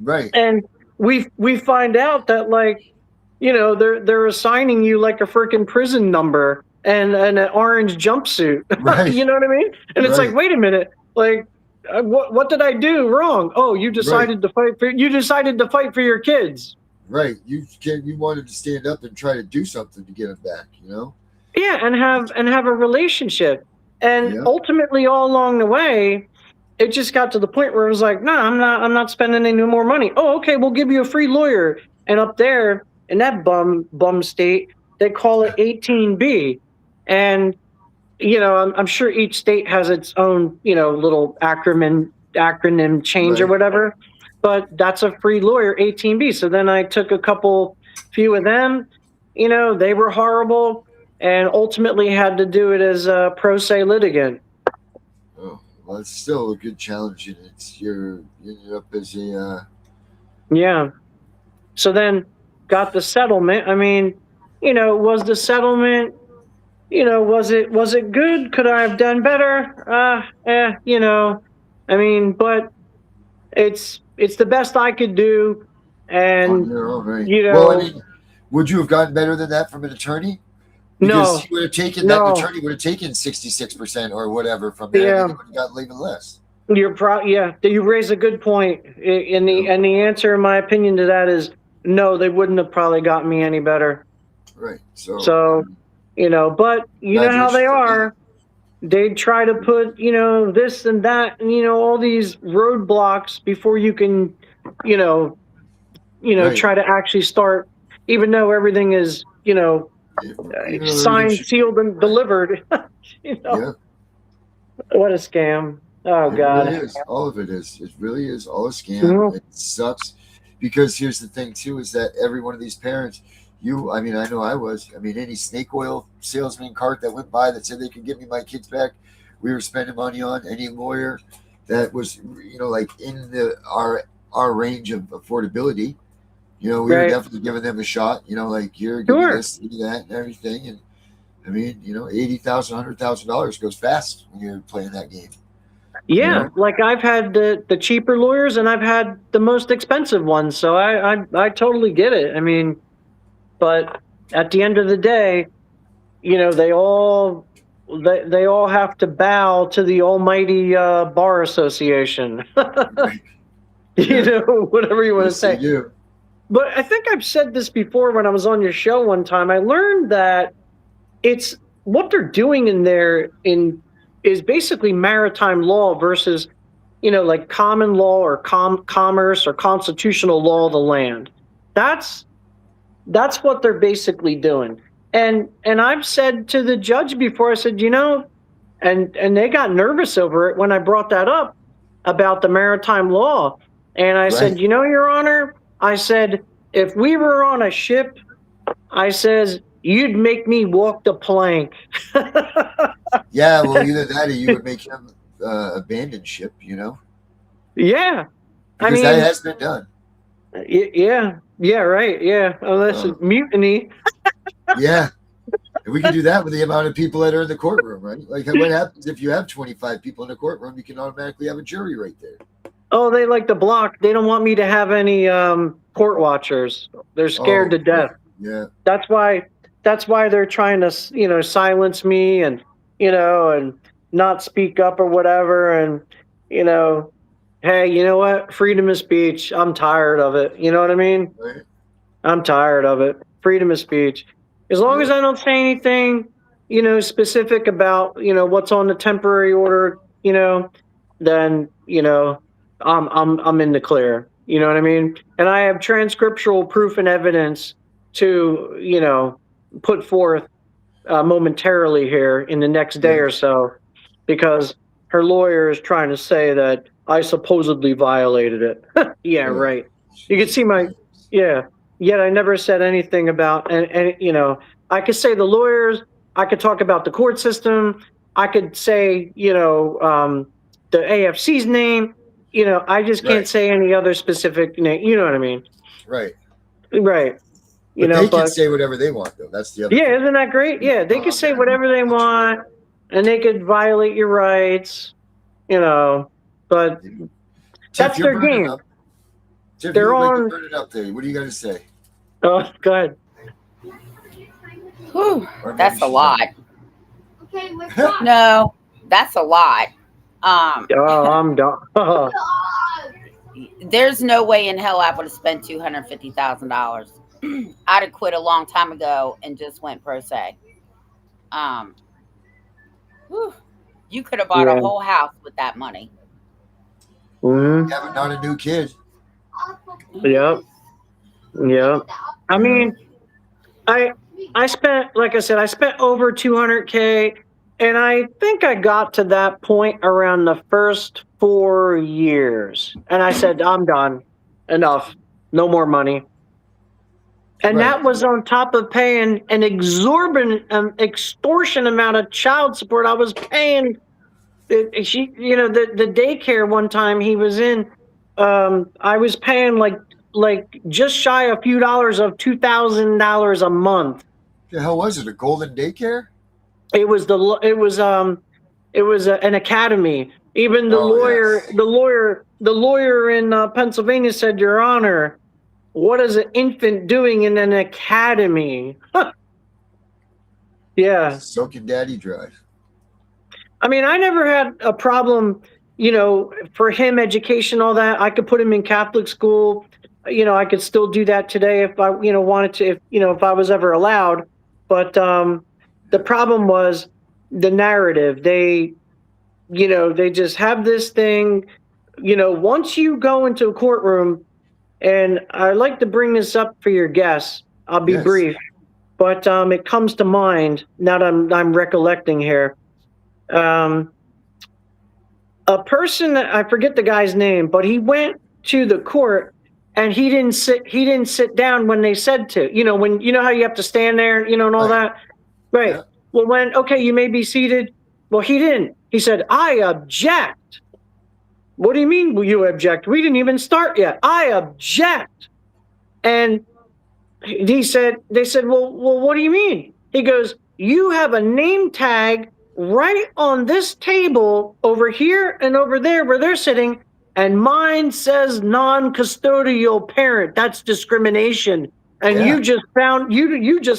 Right. And we find out that like, they're assigning you like a freaking prison number and an orange jumpsuit. Right. You know what I mean? And it's like, wait a minute, like, what did I do wrong? Oh, you decided to fight for your kids. Right. You wanted to stand up and try to do something to get them back. Yeah, and have a relationship. And ultimately, all along the way, it just got to the point where it was like, no, I'm not spending any more money. Oh, okay, we'll give you a free lawyer. And up there in that bum state, they call it 18B. And I'm sure each state has its own, little acronym change or whatever. But that's a free lawyer, 18B. So then I took few of them. They were horrible, and ultimately had to do it as a pro se litigant. Oh, well, it's still a good challenge, and you ended up as a. Yeah. So then got the settlement. I mean, was the settlement, was it good? Could I have done better? I mean, but it's the best I could do. And, Well, I mean, would you have gotten better than that from an attorney? Because he would have taken that attorney would have taken 66% or whatever from that, and he would have gotten even less. You raise a good point. And the answer, in my opinion, to that is no. They wouldn't have probably gotten me any better. Right. So but you know how they are. They'd try to put this and that and all these roadblocks before you can try to actually start, even though everything is signed, sealed, and delivered. What a scam. Oh, God. Really is. All of it is. It really is all a scam. It sucks. Because here's the thing, too, is that every one of these parents, I know I was. Any snake oil salesman cart that went by that said they could give me my kids back, we were spending money on. Any lawyer that was, like in our range of affordability, we were definitely giving them a shot. Like, here, give me this, give me that, and everything. And $80,000, $100,000 goes fast when you're playing that game. Yeah, like I've had the cheaper lawyers and I've had the most expensive ones, so I totally get it. But at the end of the day, they all have to bow to the almighty bar association. Whatever you want to say. Do. But I think I've said this before when I was on your show one time. I learned that it's what they're doing in there is basically maritime law versus, like common law or commerce or constitutional law of the land. That's what they're basically doing. And I've said to the judge before, I said, and they got nervous over it when I brought that up about the maritime law. And I said, Your Honor, I said, if we were on a ship, I says, you'd make me walk the plank. Yeah, well, either that or you would make him abandon ship, Yeah. Because that has been done. Yeah, right. Yeah. Unless it's mutiny. Yeah. And we can do that with the amount of people that are in the courtroom, right? Like, what happens if you have 25 people in the courtroom? You can automatically have a jury right there. Oh, they like to block. They don't want me to have any court watchers. They're scared to death. Yeah. That's why they're trying to, silence me and, and not speak up or whatever. And, hey, you know what? Freedom of speech. I'm tired of it. You know what I mean? Right. I'm tired of it. Freedom of speech. As long as I don't say anything, specific about, what's on the temporary order, then, I'm in the clear. You know what I mean? And I have transcriptural proof and evidence to, put forth momentarily here in the next day or so, because her lawyer is trying to say that I supposedly violated it. Yeah, right. You can see yet I never said anything about, and I could say the lawyers, I could talk about the court system, I could say, the AFC's name, I just can't say any other specific name. You know what I mean? Right. Right. But they can say whatever they want, though. That's the other thing. Isn't that great? Yeah, they can say whatever they want, and they could violate your rights, but that's their game. Tiff, They're on. Burn it up there. What do you got to say? Oh, go ahead. Whew, that's a lot. No, that's a lot. I'm done. There's no way in hell I would have spent $250,000. I'd have quit a long time ago and just went pro se. You could have bought a whole house with that money. Mm-hmm. Yeah, but not a new kid. Yep. I mean, I spent, like I said, I spent over $200K, and I think I got to that point around the first 4 years, and I said, I'm done. Enough. No more money. And that was on top of paying an exorbitant, extortion amount of child support. I was paying, the daycare one time he was in, I was paying like just shy a few dollars of $2,000 a month. The hell was it? A golden daycare? It was an academy. Even the lawyer in Pennsylvania said, Your Honor, what is an infant doing in an academy? Yeah. So can Daddy drive. I mean, I never had a problem, for him, education, all that. I could put him in Catholic school. I could still do that today if I, wanted to, if I was ever allowed. But the problem was the narrative. They just have this thing, once you go into a courtroom, and I like to bring this up for your guests. I'll be brief, but it comes to mind now that I'm recollecting here. A person that I forget the guy's name, but he went to the court and he didn't sit down when they said to. When how you have to stand there, and all that. Right. Yeah. Well, you may be seated. Well, he didn't. He said, I object. What do you mean you object? We didn't even start yet. I object. And they said, well, what do you mean? He goes, you have a name tag right on this table over here and over there where they're sitting, and mine says non-custodial parent. That's discrimination. And you just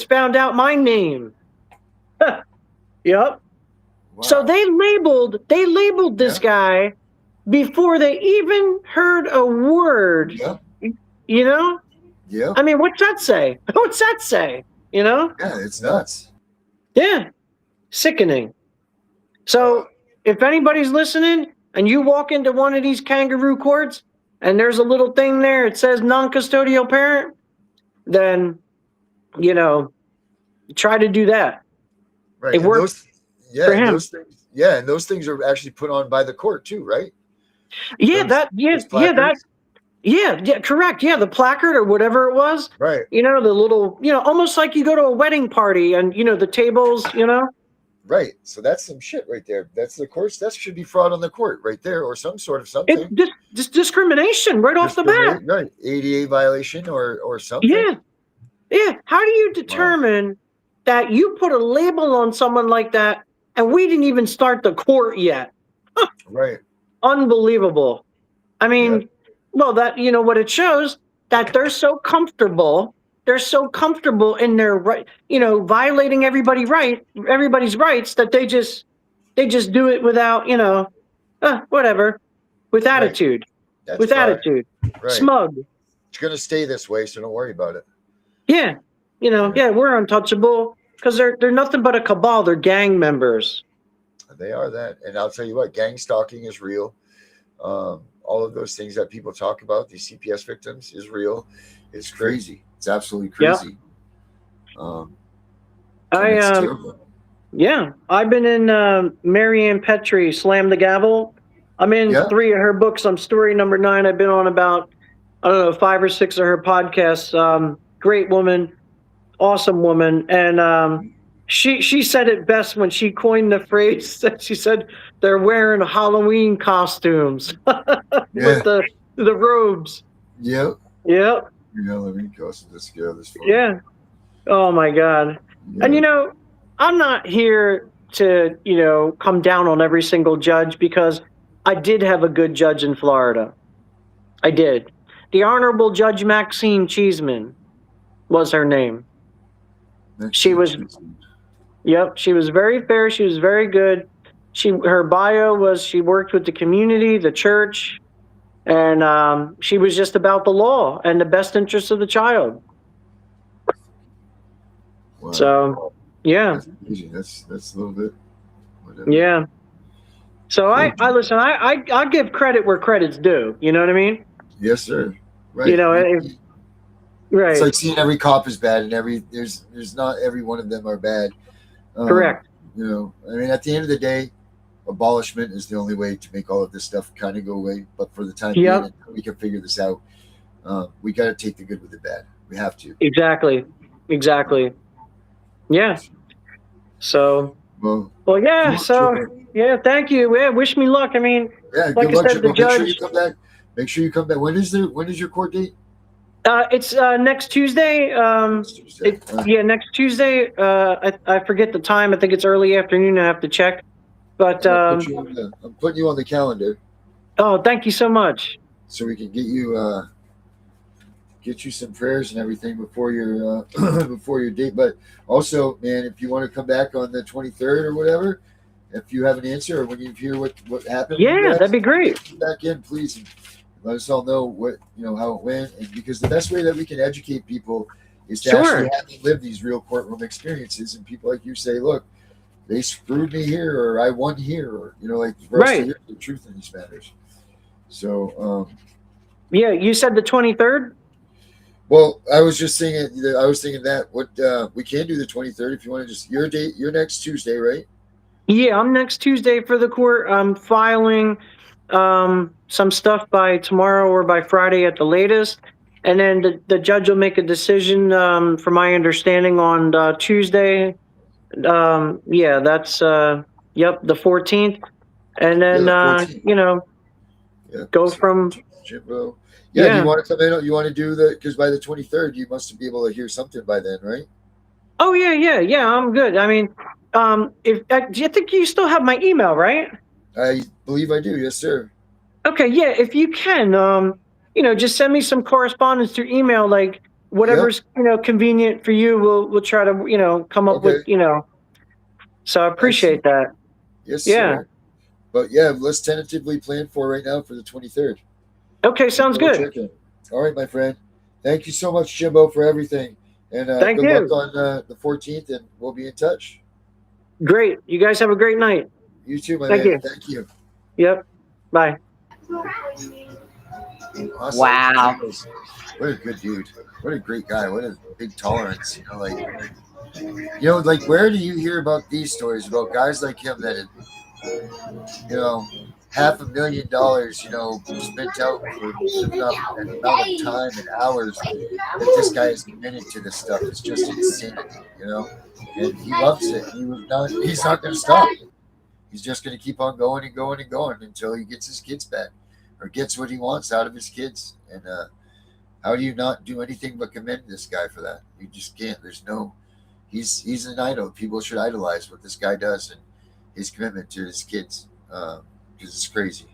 found out my name. Yep. Wow. So they labeled this guy before they even heard a word. Yep. Yeah. I mean, what's that say? What's that say? Yeah, it's nuts. Yeah. Sickening. So if anybody's listening and you walk into one of these kangaroo courts and there's a little thing there, it says non-custodial parent, then, try to do that. Right. It works for him. And those things are actually put on by the court too, right? Correct. Yeah, the placard or whatever it was. Right. The little, almost like you go to a wedding party and, the tables, Right. So that's some shit right there. That's the course. That should be fraud on the court right there, or some sort of something. It's just discrimination right off the bat. Right. ADA violation or something. Yeah. Yeah. How do you determine that you put a label on someone like that and we didn't even start the court yet? Right. Unbelievable. I mean, well, that, what it shows, that they're so comfortable they're so comfortable in their right, violating everybody's rights that they just do it without, whatever, with Right. attitude, That's with fine. attitude, Right. smug. It's gonna stay this way, so don't worry about it. Yeah, yeah, we're untouchable because they're nothing but a cabal. They're gang members. They are that, and I'll tell you what, gang stalking is real. All of those things that people talk about, these CPS victims, is real. It's crazy. It's absolutely crazy. And it's terrible. Yeah, I've been in Marianne Petrie, Slam the Gavel. I'm in 3 of her books. I'm story number 9. I've been on about, I don't know, 5 or 6 of her podcasts. Great woman, awesome woman. And she said it best when she coined the phrase. She said they're wearing Halloween costumes with the robes. Yep. Yep. Halloween costumes. Let's go this far. Yeah. Oh my God. Yeah. And I'm not here to, come down on every single judge, because I did have a good judge in Florida. I did. The Honorable Judge Maxine Cheeseman was her name. She was, she was very fair. She was very good. Her bio was she worked with the community, the church, and she was just about the law and the best interest of the child. Wow. So, yeah. That's a little bit. Whatever. Yeah. So I listen. I give credit where credit's due. You know what I mean? Yes, sir. Right. Right. It's like seeing every cop is bad, and there's not every one of them are bad. Correct. I mean, at the end of the day, abolishment is the only way to make all of this stuff kind of go away. But for the time being, until we can figure this out, we got to take the good with the bad. We have to. Exactly. Yeah. So. Well, yeah. So, yeah. Thank you. Yeah. Wish me luck. I mean, yeah. Like Good luck. I said, the judge. Make sure you come back. When is your court date? It's next Tuesday. Next Tuesday. I forget the time. I think it's early afternoon. I have to check. But I'm putting you on the calendar. Oh, thank you so much. So we can get you some prayers and everything before your before your date. But also, man, if you want to come back on the 23rd or whatever, if you have an answer or when you hear what happened, that'd be great. Come back in, please. And let us all know how it went, and because the best way that we can educate people is to actually have them live these real courtroom experiences, and people like you say, look, they screwed me here, or I won here, or for us to hear the truth in these matters. So you said the 23rd. Well, I was just thinking that we can do the 23rd if you want to just your date. You're next Tuesday, right? Yeah, I'm next Tuesday for the court. I'm filing some stuff by tomorrow or by Friday at the latest. And then the judge will make a decision, from my understanding, on Tuesday. That's the 14th. And then, 14th. Go from... Jimbo. Yeah, you want to come in? You want to do because by the 23rd, you must be able to hear something by then, right? Oh, yeah, I'm good. I mean, do you think you still have my email, right? I believe I do. Yes, sir. Okay, yeah, if you can, just send me some correspondence through email, like whatever's, convenient for you. We'll try to, come up with, so I appreciate that. Yes, sir. But yeah, let's tentatively plan for right now for the 23rd. Okay, sounds good. All right, my friend. Thank you so much, Jimbo, for everything. And Thank you. Luck on the 14th, and we'll be in touch. Great. You guys have a great night. You too, my man. Thank you. Yep. Bye. Awesome. Wow. What a good dude. What a great guy. What a big tolerance. Where do you hear about these stories about guys like him that had, $500,000, spent out for enough an amount of time and hours that this guy is committed to this stuff? It's just insanity, and he loves it. He's not going to stop. He's just going to keep on going and going and going until he gets his kids back or gets what he wants out of his kids. And how do you not do anything but commend this guy for that? You just can't. He's an idol. People should idolize what this guy does and his commitment to his kids. Because it's crazy.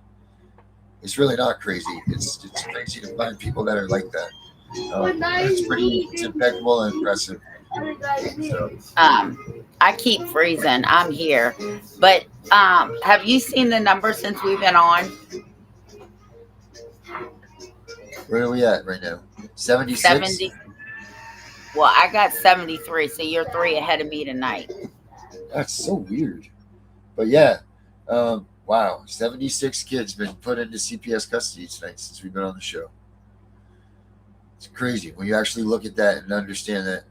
It's really not crazy. It's crazy to find people that are like that. It's impeccable and impressive. So, I keep freezing. I'm here, but have you seen the numbers since we've been on? where are we at right now? 76? 70. Well, I got 73, so you're 3 ahead of me tonight. That's so weird. But yeah, wow, 76 kids been put into CPS custody tonight since we've been on the show. It's crazy when you actually look at that and understand that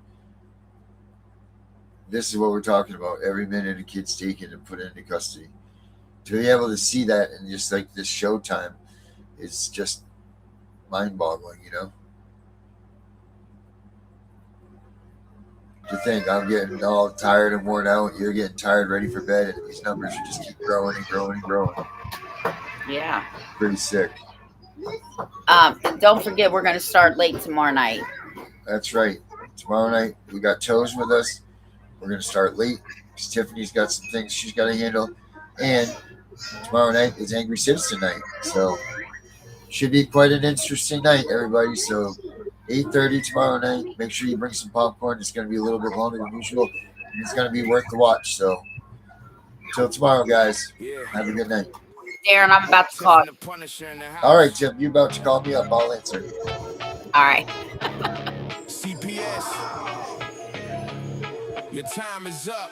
this is what we're talking about. Every minute a kid's taken and put into custody. To be able to see that and just like this showtime is just mind-boggling, you know? To think I'm getting all tired and worn out, you're getting tired, ready for bed, and these numbers just keep growing and growing and growing. Yeah. Pretty sick. And don't forget, we're going to start late tomorrow night. That's right. Tomorrow night, we got Toes with us. We're going to start late because Tiffany's got some things she's got to handle. And tomorrow night is Angry Citizen night. So, should be quite an interesting night, everybody. So, 8:30 tomorrow night. Make sure you bring some popcorn. It's going to be a little bit longer than usual. And it's going to be worth the watch. So, until tomorrow, guys. Have a good night. Darren, I'm about to call. All right, Tim. You about to call me up. I'll answer. All right. CPS, your time is up.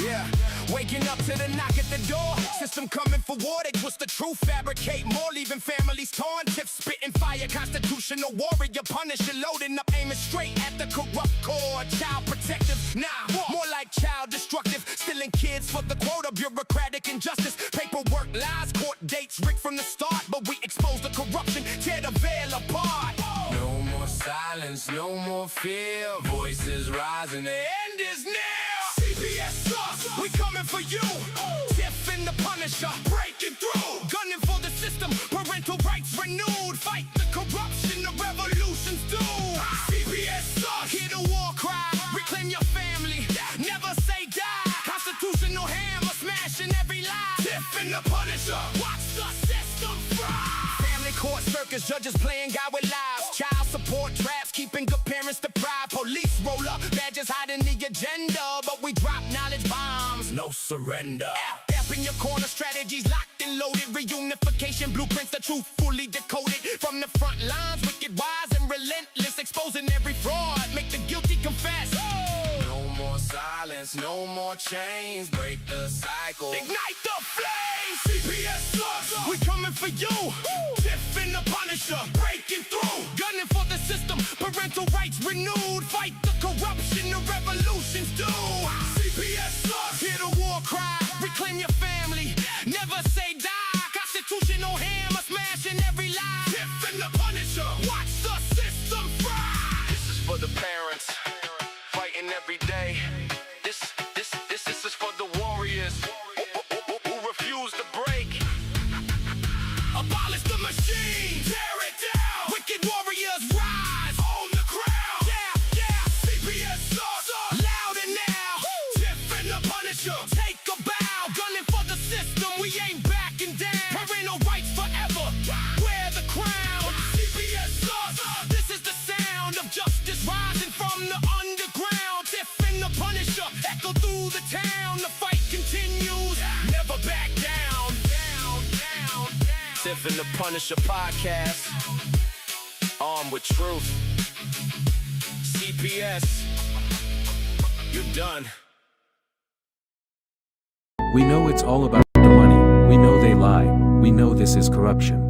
Yeah, waking up to the knock at the door. System coming for war, they twist the truth, fabricate more, leaving families torn. Tiff spitting fire, constitutional warrior, Punisher, loading up, aiming straight at the corrupt core. Child protective, nah, more like child destructive. Stealing kids for the quota, bureaucratic injustice. Paperwork, lies, court dates, rigged from the start. But we expose the corruption, tear the veil apart. No more silence, no more fear. Voices rising, the end is near. CPS sauce, we coming for you. Tiff and the Punisher, breaking through. Gunning for the system, parental rights renewed. Fight the corruption, the revolution's due. CPS sauce, hear the war cry. Reclaim your family, never say die. Constitutional hammer smashing every lie. Tiff and the Punisher, watch the system fry. Family court circus, judges playing God with lives. Child support traps, keeping good parents deprived. Police roll up, badges hiding the agenda. But we drop knowledge bombs, no surrender. F in your corner, strategies locked and loaded. Reunification blueprints, the truth fully decoded. From the front lines, wicked, wise, and relentless. Exposing every fraud, make the guilty confess. No more silence, no more chains. Break the cycle, ignite the flames. CPS slugs, we coming for you. Tiff and the Punisher, breaking through. Gunning for the system, parental rights renewed. Fight the corruption, the revolution's due. CPS slugs, hear the war cry. Reclaim your family, never say die. Constitutional hammer smashing every lie. Tiff and the Punisher, watch the system fry. This is for the parents, fighting every day. This is for the warriors who refuse to break. Abolish the machine, tear it down. Wicked warriors rise, own the crown. Yeah, CPS sauce, louder now. Tiff and the Punisher, take a bow. Gunning for the system, we ain't backing down. Parental rights forever, wear the crown. CPS sauce, this is the sound of justice rising from the underground. Tiff and the Punisher, echo through the town. The fight continues, never back down. Tiff and the Punisher podcast, armed with truth. CPS, you're done. We know it's all about the money, we know they lie, we know this is corruption.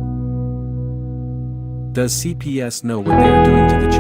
Does CPS know what they are doing to the